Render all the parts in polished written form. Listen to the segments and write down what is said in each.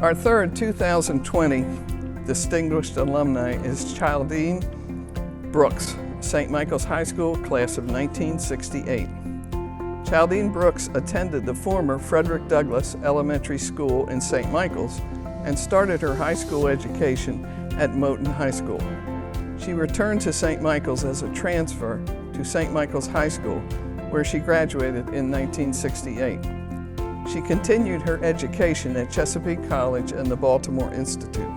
Our third 2020 distinguished alumni is Childlene Brooks, St. Michael's High School, class of 1968. Childlene Brooks attended the former Frederick Douglass Elementary School in St. Michael's and started her high school education at Moton High School. She returned to St. Michael's as a transfer to St. Michael's High School, where she graduated in 1968. She continued her education at Chesapeake College and the Baltimore Institute.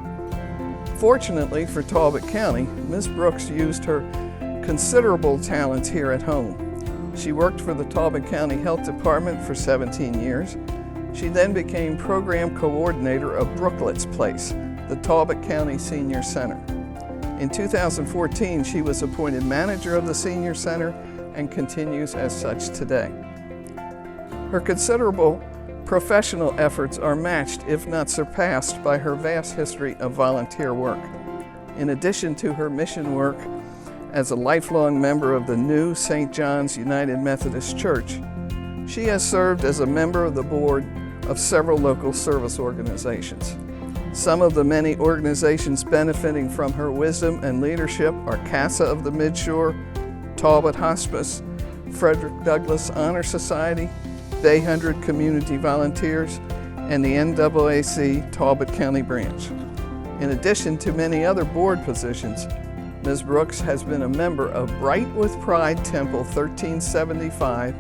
Fortunately for Talbot County, Ms. Brooks used her considerable talents here at home. She worked for the Talbot County Health Department for 17 years. She then became program coordinator of Brooklet's Place, the Talbot County Senior Center. In 2014, she was appointed manager of the Senior Center and continues as such today. Her considerable professional efforts are matched, if not surpassed, by her vast history of volunteer work. In addition to her mission work as a lifelong member of the new St. John's United Methodist Church, she has served as a member of the board of several local service organizations. Some of the many organizations benefiting from her wisdom and leadership are CASA of the Midshore, Talbot Hospice, Frederick Douglass Honor Society, Bay 100 Community Volunteers, and the NAAC Talbot County Branch. In addition to many other board positions, Ms. Brooks has been a member of Bright with Pride Temple 1375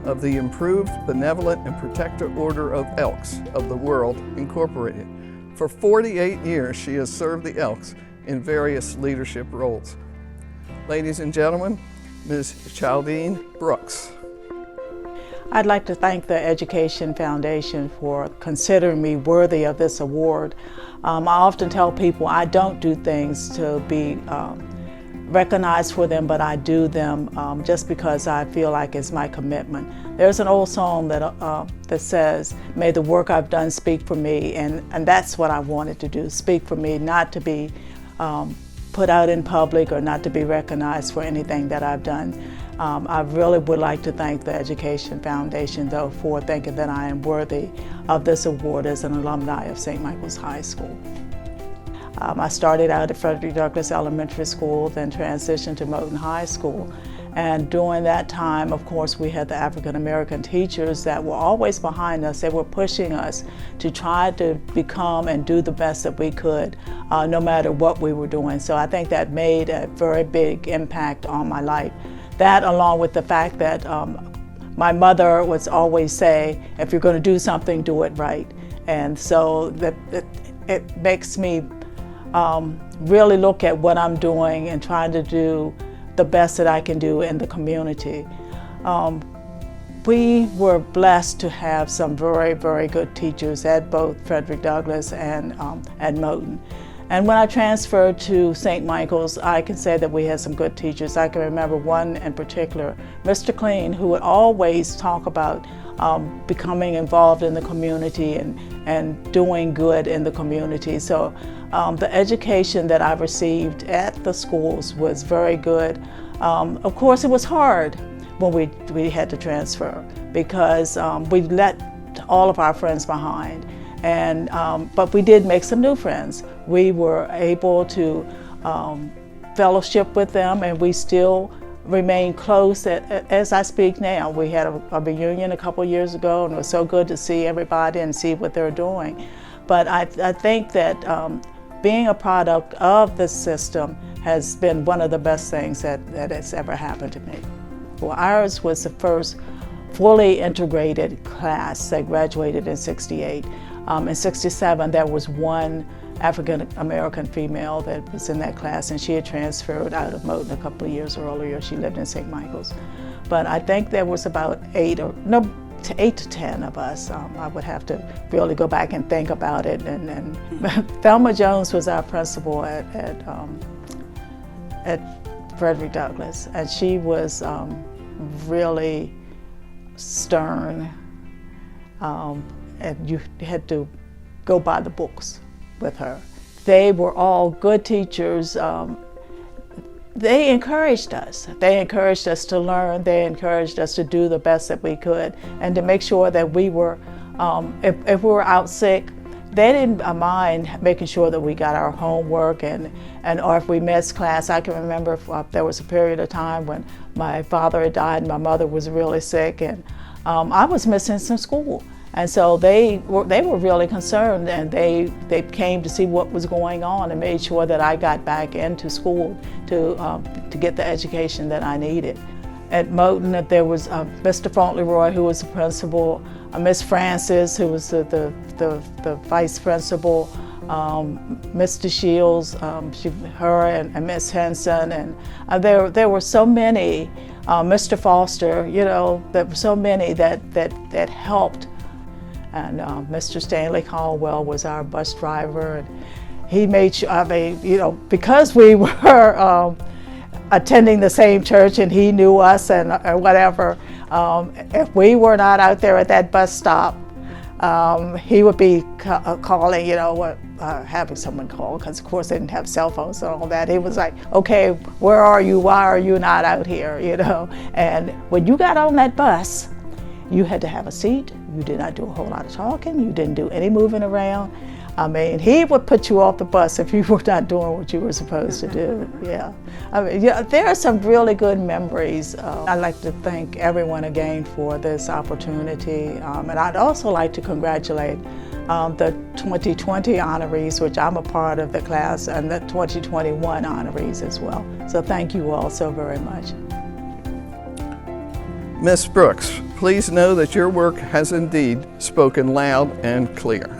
of the Improved Benevolent and Protector Order of Elks of the World, Incorporated. For 48 years, she has served the Elks in various leadership roles. Ladies and gentlemen, Ms. Childlene Brooks. I'd like to thank the Education Foundation for considering me worthy of this award. I often tell people I don't do things to be recognized for them, but I do them just because I feel like it's my commitment. There's an old song that says, "May the work I've done speak for me," and that's what I wanted to do, speak for me, not to be put out in public or not to be recognized for anything that I've done. I really would like to thank the Education Foundation, though, for thinking that I am worthy of this award as an alumni of St. Michael's High School. I started out at Frederick Douglass Elementary School, then transitioned to Moton High School. And during that time, of course, we had the African American teachers that were always behind us. They were pushing us to try to become and do the best that we could, no matter what we were doing. So I think that made a very big impact on my life. That, along with the fact that my mother would always say, if you're going to do something, do it right. And so it makes me really look at what I'm doing and trying to do the best that I can do in the community. We were blessed to have some very, very good teachers at both Frederick Douglass and at Moton. And when I transferred to St. Michael's, I can say that we had some good teachers. I can remember one in particular, Mr. Clean, who would always talk about becoming involved in the community and doing good in the community. So the education that I received at the schools was very good. Of course, it was hard when we had to transfer because we let all of our friends behind. But we did make some new friends. We were able to fellowship with them, and we still remain close as I speak now. We had a reunion a couple years ago, and it was so good to see everybody and see what they're doing. But I think that being a product of this system has been one of the best things that has ever happened to me. Well, ours was the first fully integrated class that graduated in '68. In '67, there was one African American female that was in that class, and she had transferred out of Moton a couple of years earlier. She lived in St. Michael's. But I think there was about 8 to 10 of us. I would have to really go back and think about it. And Thelma Jones was our principal at Frederick Douglass, and she was really stern. And you had to go by the books with her. They were all good teachers. They encouraged us. They encouraged us to learn. They encouraged us to do the best that we could and to make sure that we were, if we were out sick, they didn't mind making sure that we got our homework or if we missed class. I can remember there was a period of time when my father had died and my mother was really sick, and I was missing some school. And so they were really concerned, and they came to see what was going on and made sure that I got back into school to get the education that I needed. At Moton, there was Mr. Fauntleroy, who was the principal, Miss Francis, who was the vice principal, Mr. Shields, her and Miss Henson, and there were so many, Mr. Foster, you know, there were so many that helped. And Mr. Stanley Caldwell was our bus driver, and he made sure, I mean, you know, because we were attending the same church and he knew us and or whatever, if we were not out there at that bus stop, he would be calling, you know, having someone call, because of course they didn't have cell phones and all that. He was like, okay, where are you? Why are you not out here? You know, and when you got on that bus, you had to have a seat. You did not do a whole lot of talking. You didn't do any moving around. I mean, he would put you off the bus if you were not doing what you were supposed to do. Yeah. I mean, yeah, there are some really good memories. I'd like to thank everyone again for this opportunity. And I'd also like to congratulate the 2020 honorees, which I'm a part of the class, and the 2021 honorees as well. So thank you all so very much. Miss Brooks, please know that your work has indeed spoken loud and clear.